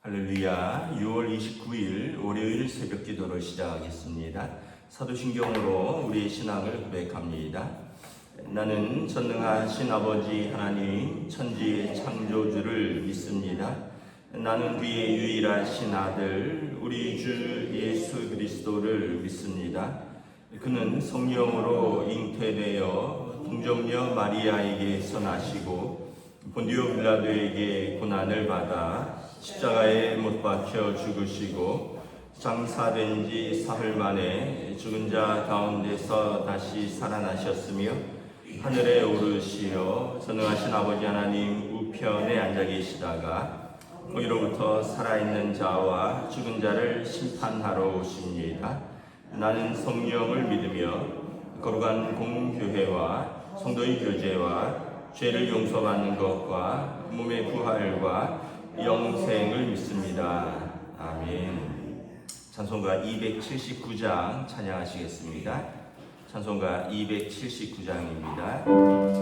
할렐루야. 6월 29일 월요일 새벽 기도를 시작하겠습니다. 사도신경으로 우리의 신앙을 고백합니다. 나는 전능하신 아버지 하나님 천지의 창조주를 믿습니다. 나는 그의 유일하신 아들 우리 주 예수 그리스도를 믿습니다. 그는 성령으로 잉태되어 동정녀 마리아에게서 나시고 본디오 빌라도에게 고난을 받아 십자가에 못 박혀 죽으시고 장사된 지 사흘 만에 죽은 자 가운데서 다시 살아나셨으며 하늘에 오르시어 전능하신 아버지 하나님 우편에 앉아 계시다가 거기로부터 살아있는 자와 죽은 자를 심판하러 오십니다. 나는 성령을 믿으며 거룩한 공교회와 성도의 교제와 죄를 용서받는 것과 몸의 부활과 영생을 믿습니다. 아멘. 찬송가 279장 찬양하시겠습니다. 찬송가 279장입니다.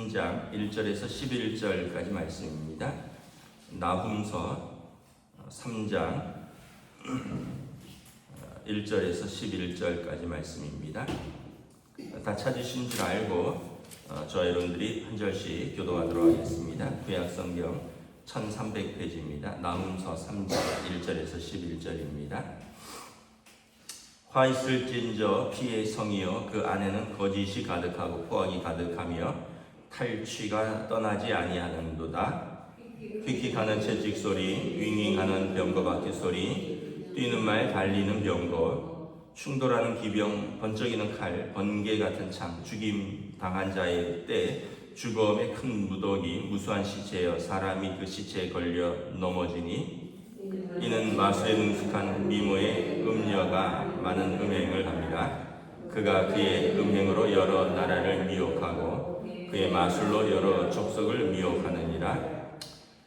3장 1절에서 11절까지 말씀입니다. 나훔서 3장 1절에서 11절까지 말씀입니다. 다 찾으신 줄 알고 저 여러분들이 한 절씩 교도하도록 하겠습니다. 구약성경 1300페이지입니다. 나훔서 3장 1절에서 11절입니다. 화 있을진저 피의 성이여 그 안에는 거짓이 가득하고 포악이 가득하며 탈취가 떠나지 아니하는도다. 휙휙하는 채찍 소리, 윙윙하는 병거 바퀴 소리, 뛰는 말 달리는 병거, 충돌하는 기병, 번쩍이는 칼, 번개 같은 창, 죽임 당한 자의 때 죽음의 큰 무더기, 무수한 시체여 사람이 그 시체에 걸려 넘어지니 이는 마술에 능숙한 미모의 음녀가 많은 음행을 합니다. 그가 그의 음행으로 여러 나라를 미혹하고 그의 마술로 여러 족속을 미혹하느니라.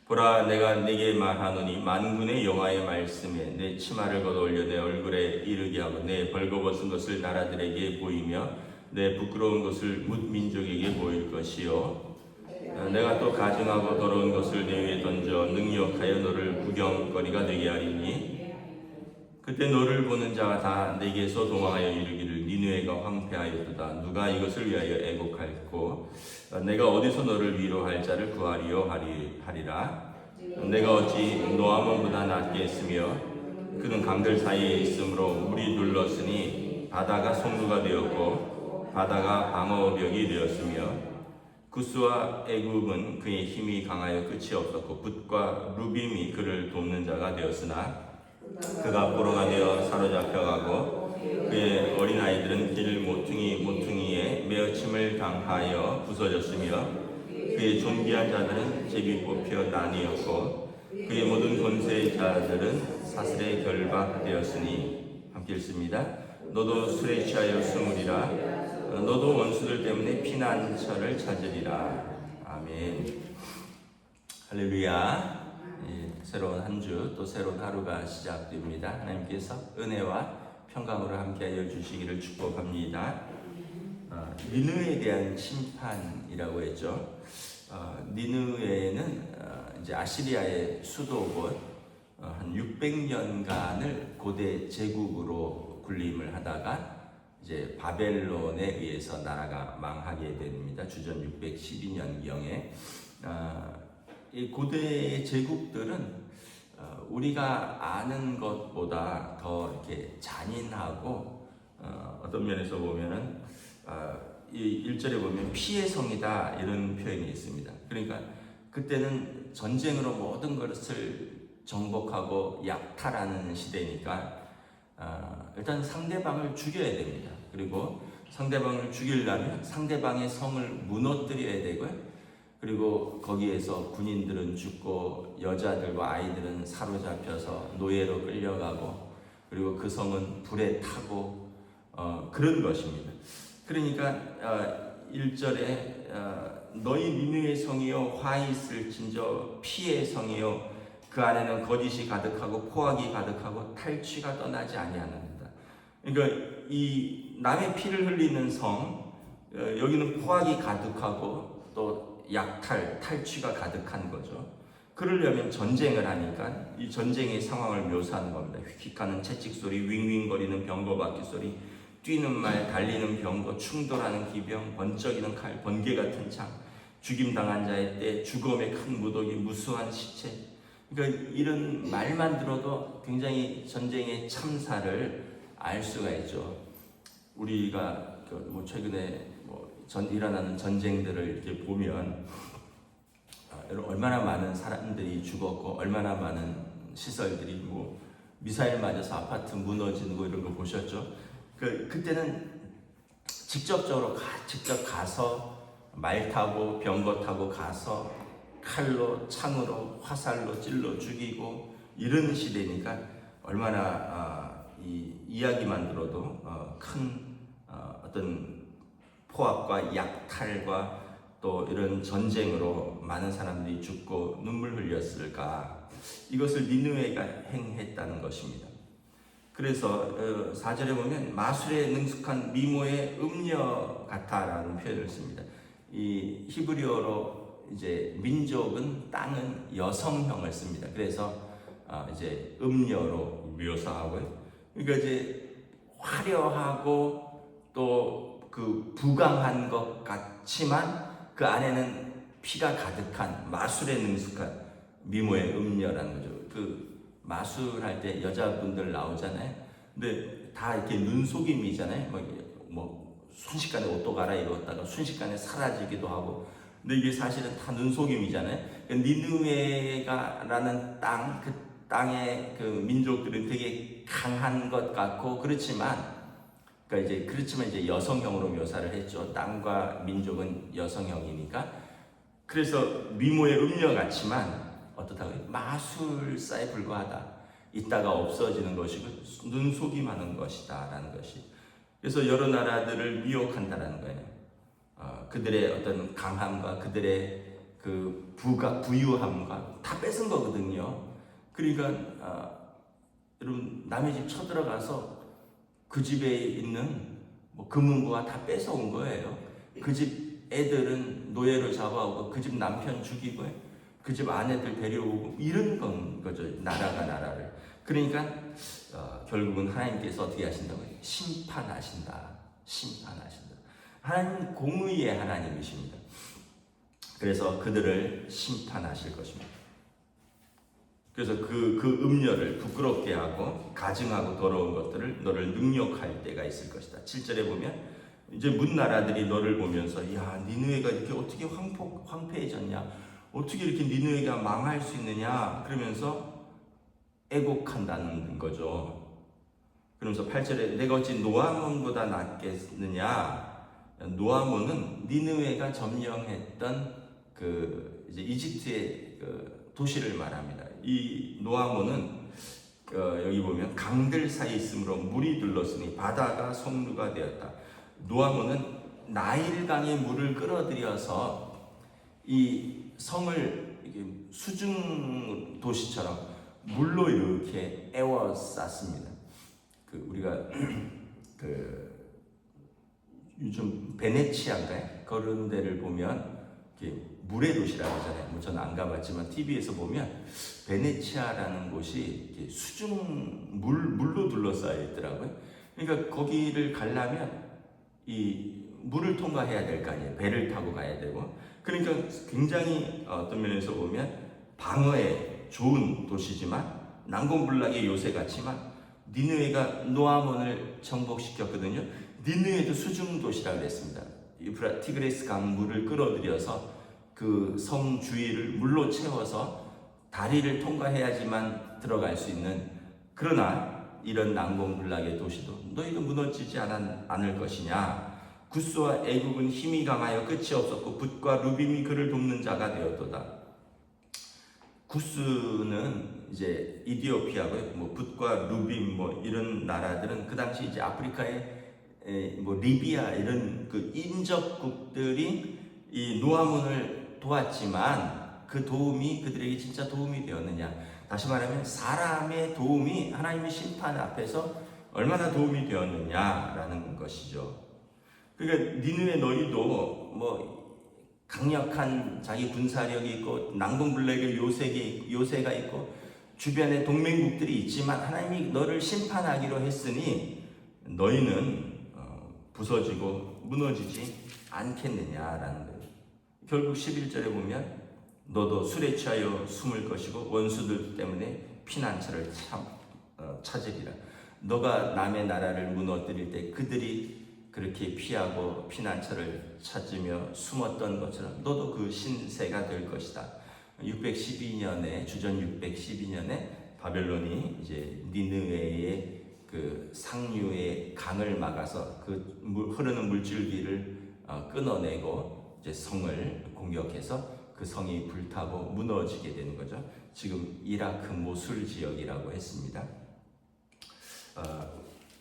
보라 내가 네게 말하노니 만군의 여호와의 말씀에 내 치마를 걷어올려 내 얼굴에 이르게 하고 내 벌거벗은 것을 나라들에게 보이며 내 부끄러운 것을 뭇 민족에게 보일 것이요 내가 또 가증하고 더러운 것을 내 위에 던져 능욕하여 너를 구경거리가 되게 하리니 그때 너를 보는 자가 다 내게서 도망하여 이르기를 니느웨가 황폐하였도다. 누가 이것을 위하여 애곡할꼬 내가 어디서 너를 위로할 자를 구하리요 하리라. 내가 어찌 노아몬보다 낫게 했으며 그는 강들 사이에 있으므로 물이 눌렀으니 바다가 송두가 되었고 바다가 방어벽이 되었으며 구스와 애굽은 그의 힘이 강하여 끝이 없었고 붓과 루빔이 그를 돕는 자가 되었으나 그가 포로가 되어 사로잡혀가고 그의 어린아이들은 길 모퉁이에 메어침을 당하여 부서졌으며 그의 존귀한 자들은 제비 뽑혀 나뉘었고 그의 모든 권세자들은 사슬에 결박되었으니 함께 읽습니다. 너도 술에 취하여 숨으리라. 너도 원수들 때문에 피난처를 찾으리라. 아멘. 할렐루야. 새로운 한 주 또 새로운 하루가 시작됩니다. 하나님께서 은혜와 평강으로 함께하여 주시기를 축복합니다. 니느웨에 대한 심판이라고 했죠. 니느웨는 이제 아시리아의 수도고 한 600년간을 고대 제국으로 군림을 하다가 이제 바벨론에 의해서 나라가 망하게 됩니다. 주전 612년경에 이 고대 제국들은 우리가 아는 것보다 더 이렇게 잔인하고 어떤 면에서 보면은 이 1절에 보면 피의 성이다 이런 표현이 있습니다. 그러니까 그때는 전쟁으로 모든 것을 정복하고 약탈하는 시대니까 일단 상대방을 죽여야 됩니다. 그리고 상대방을 죽이려면 상대방의 성을 무너뜨려야 되고요. 그리고 거기에서 군인들은 죽고 여자들과 아이들은 사로잡혀서 노예로 끌려가고 그리고 그 성은 불에 타고 그런 것입니다. 그러니까 1절에 너희 니느웨 성이여 화 있을진저 피의 성이여 그 안에는 거짓이 가득하고 포악이 가득하고 탈취가 떠나지 아니하는다. 그러니까 이 남의 피를 흘리는 성 여기는 포악이 가득하고 또 탈취가 가득한 거죠. 그러려면 전쟁을 하니까 이 전쟁의 상황을 묘사하는 겁니다. 휙휙하는 채찍 소리, 윙윙거리는 병거 바퀴 소리, 뛰는 말, 달리는 병거, 충돌하는 기병, 번쩍이는 칼, 번개 같은 창, 죽임당한 자의 때, 죽음의 큰 무더기, 무수한 시체. 그러니까 이런 말만 들어도 굉장히 전쟁의 참사를 알 수가 있죠. 우리가 뭐 최근에 일어나는 전쟁들을 이렇게 보면 얼마나 많은 사람들이 죽었고 얼마나 많은 시설들이 미사일 맞아서 아파트 무너지는 거 이런 거 보셨죠? 그때는 직접 가서 말 타고 병거 타고 가서 칼로 창으로 화살로 찔러 죽이고 이런 시대니까 얼마나 이 이야기만 들어도 큰 어떤 포악과 약탈과 또 이런 전쟁으로 많은 사람들이 죽고 눈물 흘렸을까. 이것을 니느웨가 행했다는 것입니다. 그래서 4절에 보면 마술에 능숙한 미모의 음녀 같아라는 표현을 씁니다. 이 히브리어로 이제 민족은 땅은 여성형을 씁니다. 그래서 이제 음녀로 묘사하고요. 그러니까 이제 화려하고 또 그 부강한 것 같지만 그 안에는 피가 가득한 마술에 능숙한 미모의 음녀라는 거죠. 그 마술할 때 여자분들 나오잖아요. 근데 다 이렇게 눈속임이잖아요. 뭐 순식간에 옷도 갈아입었다가 순식간에 사라지기도 하고. 근데 이게 사실은 다 눈속임이잖아요. 니느웨가라는 땅, 그 땅의 그 민족들은 되게 강한 것 같고 그렇지만 이제 여성형으로 묘사를 했죠. 땅과 민족은 여성형이니까. 그래서 미모의 음녀 같지만 어떻다고요? 마술사에 불과하다. 있다가 없어지는 것이고 눈속임하는 것이다라는 것이. 그래서 여러 나라들을 미혹한다라는 거예요. 그들의 어떤 강함과 그들의 그 부유함과 다 뺏은 거거든요. 그러니까 여러분 남의 집 쳐들어가서 그 집에 있는 뭐 금은부와 다 뺏어온 거예요. 그 집 애들은 노예로 잡아오고 그 집 남편 죽이고 그 집 아내들 데려오고 이런 건 거죠. 나라가 나라를. 그러니까 결국은 하나님께서 어떻게 하신다고요? 심판하신다. 심판하신다. 하나님은 공의의 하나님이십니다. 그래서 그들을 심판하실 것입니다. 그래서 그 음녀를 부끄럽게 하고 가증하고 더러운 것들을 너를 능욕할 때가 있을 것이다. 7절에 보면 이제 문 나라들이 너를 보면서 야 니느웨가 이렇게 어떻게 황폐해졌냐, 어떻게 이렇게 니느웨가 망할 수 있느냐 그러면서 애곡한다는 거죠. 그러면서 8절에 내가 어찌 노아몬보다 낫겠느냐. 노아몬은 니느웨가 점령했던 그 이제 이집트의 그 도시를 말합니다. 이 노아몬은 여기 보면 강들 사이 있으므로 물이 둘렀으니 바다가 성루가 되었다. 노아몬은 나일강의 물을 끌어들여서 이 성을 수중 도시처럼 물로 이렇게 에워쌌습니다. 그 우리가 그 요즘 베네치아인가요? 그런 데를 보면 물의 도시라고 하잖아요. 뭐 저는 안 가봤지만 TV에서 보면 베네치아라는 곳이 이렇게 수중 물로 둘러싸여 있더라고요. 그러니까 거기를 가려면 이 물을 통과해야 될 거 아니에요. 배를 타고 가야 되고. 그러니까 굉장히 어떤 면에서 보면 방어에 좋은 도시지만 난공불락의 요새 같지만 니느웨가 노아몬을 정복시켰거든요. 니느웨도 수중 도시라 그랬습니다. 티그리스 강 물을 끌어들여서 그 성 주위를 물로 채워서 다리를 통과해야지만 들어갈 수 있는, 그러나 이런 난공불락의 도시도 너희도 무너지지 않을 것이냐. 구스와 애굽은 힘이 강하여 끝이 없었고 붓과 루빔이 그를 돕는 자가 되었도다. 구스는 이제 이디오피아고요. 뭐 붓과 루빔 뭐 이런 나라들은 그 당시 이제 아프리카의 뭐 리비아 이런 그 인접국들이 이 노아몬을 도왔지만 그 도움이 그들에게 진짜 도움이 되었느냐. 다시 말하면 사람의 도움이 하나님의 심판 앞에서 얼마나 도움이 되었느냐라는 것이죠. 그러니까 니느웨 너희도 뭐 강력한 자기 군사력이 있고 난공불락의 요새가 있고 주변에 동맹국들이 있지만 하나님이 너를 심판하기로 했으니 너희는 부서지고 무너지지 않겠느냐라는 거예요. 결국 11절에 보면 너도 술에 취하여 숨을 것이고 원수들 때문에 피난처를 찾으리라. 너가 남의 나라를 무너뜨릴 때 그들이 그렇게 피하고 피난처를 찾으며 숨었던 것처럼 너도 그 신세가 될 것이다. 612년에 주전 612년에 바벨론이 이제 니느웨의 그 상류의 강을 막아서 그 흐르는 물줄기를 끊어내고 이제 성을 공격해서 그 성이 불타고 무너지게 되는 거죠. 지금 이라크 모술 지역이라고 했습니다.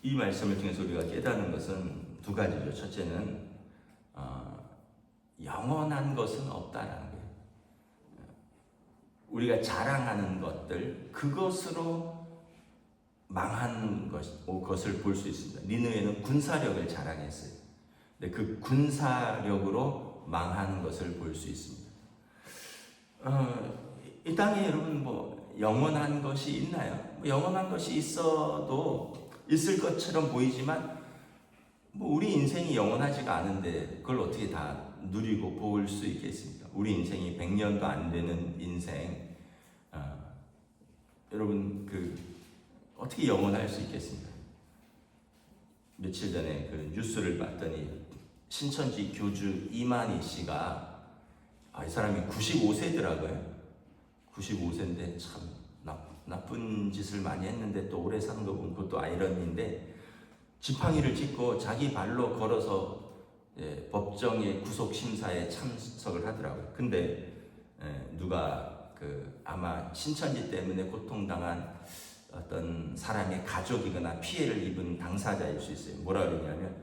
이 말씀을 통해서 우리가 깨닫는 것은 두 가지죠. 첫째는 영원한 것은 없다라는 거예요. 우리가 자랑하는 것들 그것으로 망한 것을 볼 수 있습니다. 니느웨는 군사력을 자랑했어요. 근데 그 군사력으로 망하는 것을 볼 수 있습니다. 이 땅에 여러분 뭐 영원한 것이 있나요? 영원한 것이 있어도 있을 것처럼 보이지만 뭐 우리 인생이 영원하지가 않은데 그걸 어떻게 다 누리고 볼 수 있겠습니까? 우리 인생이 100년도 안 되는 인생, 여러분 어떻게 영원할 수 있겠습니까? 며칠 전에 그 뉴스를 봤더니 신천지 교주 이만희 씨가 이 사람이 95세더라고요. 95세인데 참 나쁜 짓을 많이 했는데 또 오래 사는 거 보면 그것도 아이러니인데 지팡이를 짚고 자기 발로 걸어서 법정의 구속 심사에 참석을 하더라고요. 근데 누가 아마 신천지 때문에 고통당한 어떤 사람의 가족이거나 피해를 입은 당사자일 수 있어요. 뭐라 그러냐면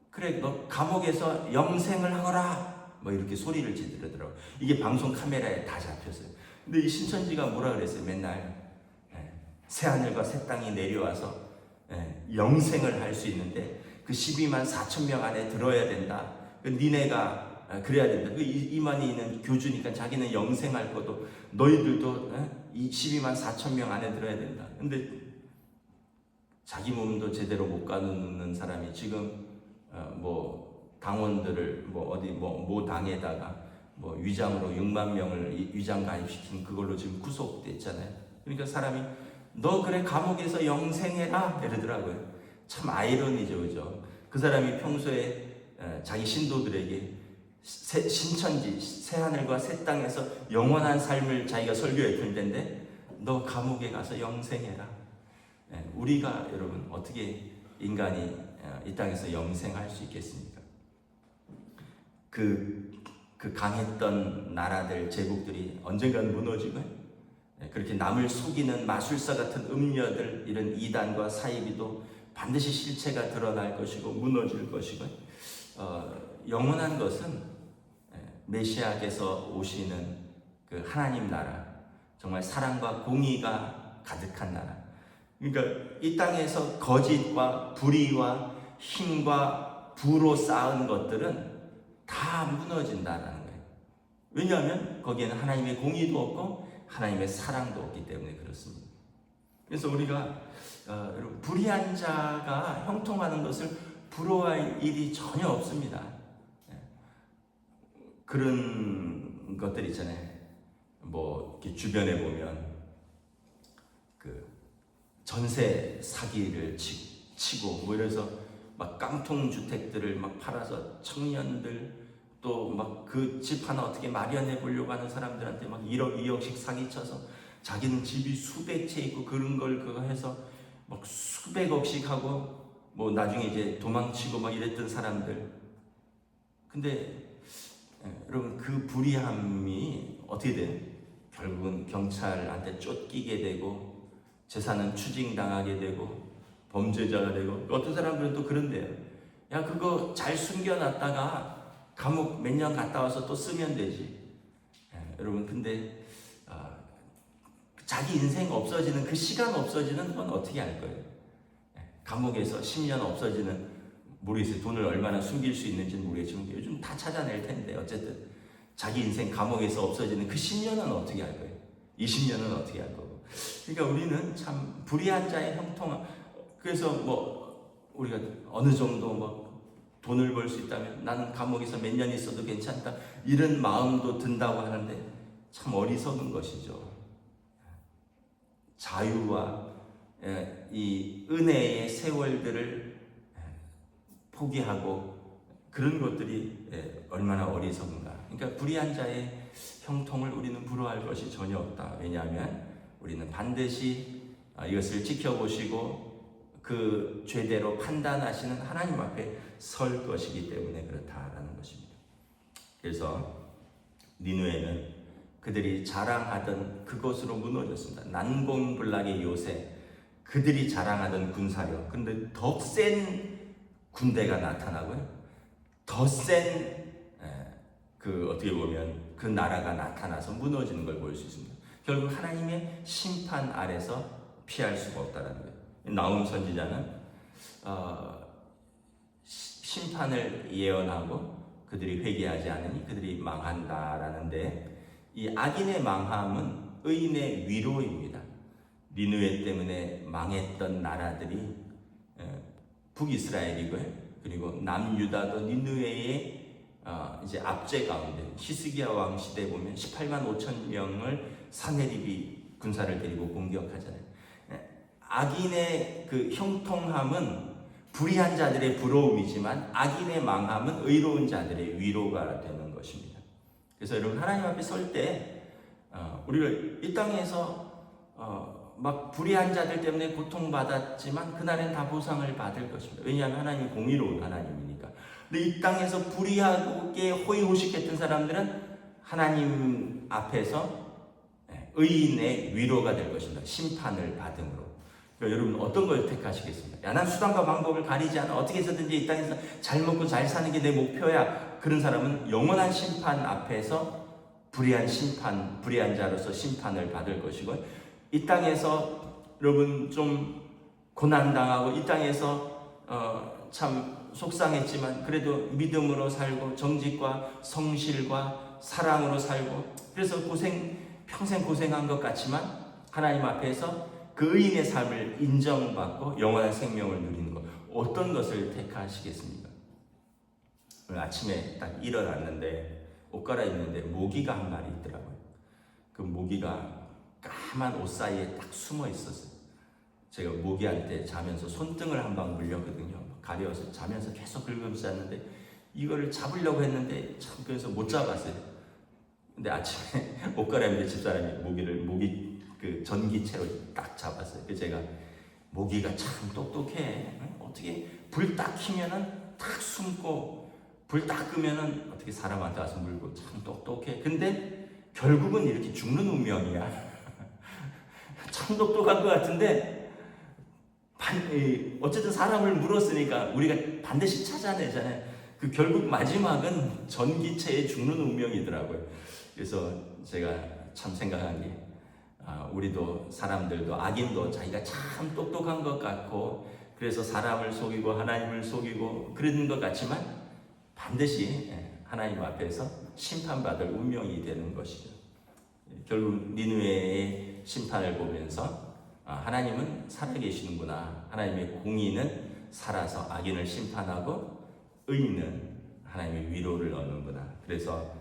그래 너 감옥에서 영생을 하거라 뭐 이렇게 소리를 지르더라고요. 이게 방송 카메라에 다 잡혔어요. 근데 이 신천지가 뭐라 그랬어요? 맨날 새하늘과 새 땅이 내려와서 영생을 할 수 있는데 그 12만 4천 명 안에 들어야 된다. 니네가 그래야 된다. 이만희는 교주니까 자기는 영생할 것도 너희들도 이 12만 4천 명 안에 들어야 된다. 근데 자기 몸도 제대로 못 가누는 사람이 지금 뭐 당원들을 뭐 어디 뭐 당에다가 뭐 위장으로 6만 명을 위장 가입시킨 그걸로 지금 구속됐잖아요. 그러니까 사람이 너 그래 감옥에서 영생해라 이러더라고요. 참 아이러니죠, 그죠? 그 사람이 평소에 자기 신도들에게 신천지 새하늘과 새 땅에서 영원한 삶을 자기가 설교했던 데인데 너 감옥에 가서 영생해라. 우리가 여러분 어떻게 인간이 이 땅에서 영생할 수 있겠습니까? 그 강했던 나라들 제국들이 언젠가는 무너지고 그렇게 남을 속이는 마술사 같은 음녀들 이런 이단과 사이비도 반드시 실체가 드러날 것이고 무너질 것이고 영원한 것은 메시아께서 오시는 그 하나님 나라, 정말 사랑과 공의가 가득한 나라. 그러니까 이 땅에서 거짓과 불의와 힘과 부로 쌓은 것들은 다 무너진다라는 거예요. 왜냐하면 거기에는 하나님의 공의도 없고 하나님의 사랑도 없기 때문에 그렇습니다. 그래서 우리가 여러분 불의한 자가 형통하는 것을 부러워할 일이 전혀 없습니다. 그런 것들 있잖아요. 뭐 이렇게 주변에 보면 그 전세 사기를 치고 뭐 이래서 막 깡통 주택들을 막 팔아서 청년들 또 막 그 집 하나 어떻게 마련해 보려고 하는 사람들한테 막 1억 2억씩 사기쳐서 자기는 집이 수백 채 있고 그런 걸 그거 해서 막 수백억씩 하고 뭐 나중에 이제 도망치고 막 이랬던 사람들. 근데 여러분 그 불의함이 어떻게 돼요? 결국은 경찰한테 쫓기게 되고 재산은 추징당하게 되고 범죄자가 되고 어떤 사람들은 또 그런데요. 야 그거 잘 숨겨놨다가 감옥 몇 년 갔다 와서 또 쓰면 되지. 여러분 근데 자기 인생 없어지는 그 시간 없어지는 건 어떻게 할 거예요? 감옥에서 10년 없어지는 모르겠어요. 돈을 얼마나 숨길 수 있는지는 모르겠지만 요즘 다 찾아낼 텐데 어쨌든 자기 인생 감옥에서 없어지는 그 10년은 어떻게 할 거예요? 20년은 어떻게 할 거고. 그러니까 우리는 참 불의한 자의 형통. 그래서 뭐 우리가 어느 정도 뭐 돈을 벌 수 있다면 나는 감옥에서 몇 년 있어도 괜찮다 이런 마음도 든다고 하는데 참 어리석은 것이죠. 자유와 이 은혜의 세월들을 포기하고 그런 것들이 얼마나 어리석은가. 그러니까 불의한 자의 형통을 우리는 부러워할 것이 전혀 없다. 왜냐하면 우리는 반드시 이것을 지켜보시고 그 죄대로 판단하시는 하나님 앞에 설 것이기 때문에 그렇다라는 것입니다. 그래서 니느웨는 그들이 자랑하던 그것으로 무너졌습니다. 난공불락의 요새, 그들이 자랑하던 군사력. 근데 더 센 군대가 나타나고요. 더 센 어떻게 보면 그 나라가 나타나서 무너지는 걸 볼 수 있습니다. 결국 하나님의 심판 아래서 피할 수가 없다는 거예요. 나훔 선지자는 심판을 예언하고 그들이 회개하지 않으니 그들이 망한다라는데, 이 악인의 망함은 의인의 위로입니다. 니느웨 때문에 망했던 나라들이 북이스라엘이고요. 그리고 남유다도 니느웨의 이제 압제 가운데, 히스기야 왕 시대에 보면 18만 5천 명을 사네립이 군사를 데리고 공격하잖아요. 악인의 그 형통함은 불의한 자들의 부러움이지만 악인의 망함은 의로운 자들의 위로가 되는 것입니다. 그래서 여러분, 하나님 앞에 설 때 우리가 이 땅에서 막 불의한 자들 때문에 고통받았지만 그날엔 다 보상을 받을 것입니다. 왜냐하면 하나님이 공의로운 하나님이니까. 근데 이 땅에서 불의하게 호의호식했던 사람들은 하나님 앞에서 의인의 위로가 될 것입니다. 심판을 받음으로. 그러니까 여러분, 어떤 걸 택하시겠습니까? 야, 난 수단과 방법을 가리지 않아. 어떻게 해서든지 이 땅에서 잘 먹고 잘 사는 게 내 목표야. 그런 사람은 영원한 심판 앞에서 불의한 자로서 심판을 받을 것이고, 이 땅에서 여러분 좀 고난당하고 이 땅에서 참 속상했지만 그래도 믿음으로 살고 정직과 성실과 사랑으로 살고, 그래서 평생 고생한 것 같지만 하나님 앞에서 그 의인의 삶을 인정받고 영원한 생명을 누리는 것, 어떤 것을 택하시겠습니까? 오늘 아침에 딱 일어났는데 옷 갈아입는데 모기가 한 마리 있더라고요. 그 모기가 까만 옷 사이에 딱 숨어 있었어요. 제가 모기한테 자면서 손등을 한 방 물렸거든요. 가려워서 자면서 계속 긁으면서 잤는데 이거를 잡으려고 했는데 참 그래서 못 잡았어요. 근데 아침에 옷 갈아입는데 집사람이 모기 그 전기채로 딱 잡았어요. 그래서 제가 모기가 참 똑똑해. 어떻게 불 딱 켜면은 딱 숨고 불 딱 끄면은 어떻게 사람한테 와서 물고, 참 똑똑해. 근데 결국은 이렇게 죽는 운명이야. 참 똑똑한 것 같은데 어쨌든 사람을 물었으니까 우리가 반드시 찾아내잖아요. 그 결국 마지막은 전기체에 죽는 운명이더라고요. 그래서 제가 참 생각한 게, 우리도 사람들도 악인도 자기가 참 똑똑한 것 같고 그래서 사람을 속이고 하나님을 속이고 그러는 것 같지만 반드시 하나님 앞에서 심판받을 운명이 되는 것이죠. 결국 니느웨의 심판을 보면서 하나님은 살아계시는구나. 하나님의 공의는 살아서 악인을 심판하고 의인은 하나님의 위로를 얻는구나. 그래서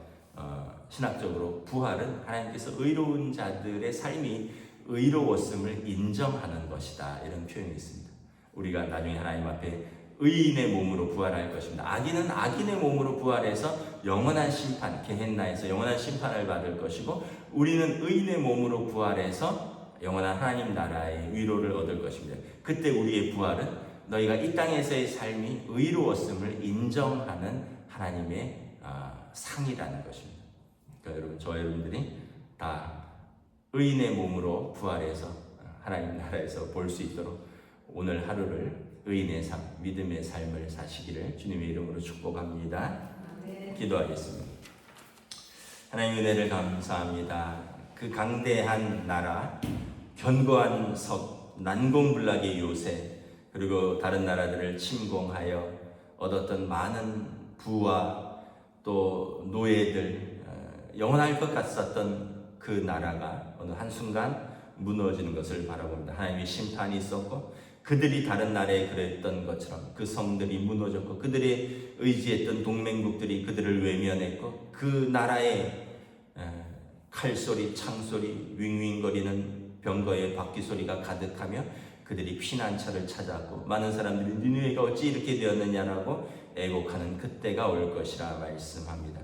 신학적으로 부활은 하나님께서 의로운 자들의 삶이 의로웠음을 인정하는 것이다, 이런 표현이 있습니다. 우리가 나중에 하나님 앞에 의인의 몸으로 부활할 것입니다. 악인은 악인의 몸으로 부활해서 영원한 심판, 게헨나에서 영원한 심판을 받을 것이고, 우리는 의인의 몸으로 부활해서 영원한 하나님 나라의 위로를 얻을 것입니다. 그때 우리의 부활은 너희가 이 땅에서의 삶이 의로웠음을 인정하는 하나님의 상이라는 것입니다. 그러니까 여러분, 여러분들이 다 의인의 몸으로 부활해서 하나님 나라에서 볼 수 있도록 오늘 하루를 의인의 삶, 믿음의 삶을 사시기를 주님의 이름으로 축복합니다. 기도하겠습니다. 하나님, 은혜를 감사합니다. 그 강대한 나라, 견고한 석, 난공불락의 요새, 그리고 다른 나라들을 침공하여 얻었던 많은 부와 또 노예들, 영원할 것 같았던 그 나라가 어느 한순간 무너지는 것을 바라봅니다. 하나님의 심판이 있었고, 그들이 다른 나라에 그랬던 것처럼 그 성들이 무너졌고, 그들이 의지했던 동맹국들이 그들을 외면했고, 그 나라에 칼소리, 창소리, 윙윙거리는 병거의 바퀴 소리가 가득하며 그들이 피난처를 찾았고, 많은 사람들이 니느웨가 어찌 이렇게 되었느냐라고 애곡하는 그때가 올 것이라 말씀합니다.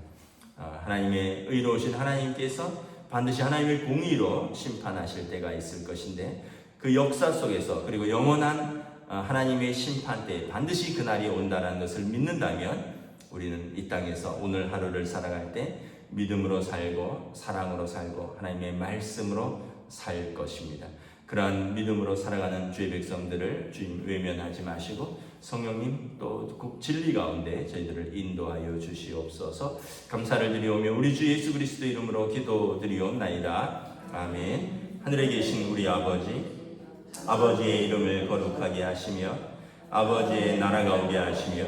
하나님의 의로우신 하나님께서 반드시 하나님의 공의로 심판하실 때가 있을 것인데, 그 역사 속에서 그리고 영원한 하나님의 심판 때 반드시 그날이 온다는 것을 믿는다면, 우리는 이 땅에서 오늘 하루를 살아갈 때 믿음으로 살고 사랑으로 살고 하나님의 말씀으로 살 것입니다. 그러한 믿음으로 살아가는 주의 백성들을 주님 외면하지 마시고, 성령님 또 꼭 진리 가운데 저희들을 인도하여 주시옵소서. 감사를 드리오며 우리 주 예수 그리스도 이름으로 기도드리옵나이다. 아멘. 하늘에 계신 우리 아버지의 이름을 거룩하게 하시며 아버지의 나라가 오게 하시며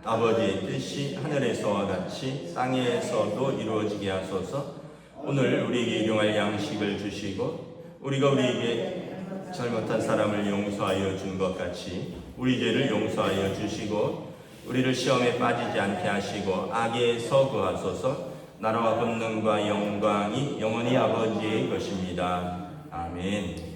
아버지의 뜻이 하늘에서와 같이 땅에서도 이루어지게 하소서. 오늘 우리에게 일용할 양식을 주시고 우리가 우리에게 잘못한 사람을 용서하여 준 것 같이 우리 죄를 용서하여 주시고 우리를 시험에 빠지지 않게 하시고 악에서 구하소서. 나라와 권능과 영광이 영원히 아버지의 것입니다. 아멘.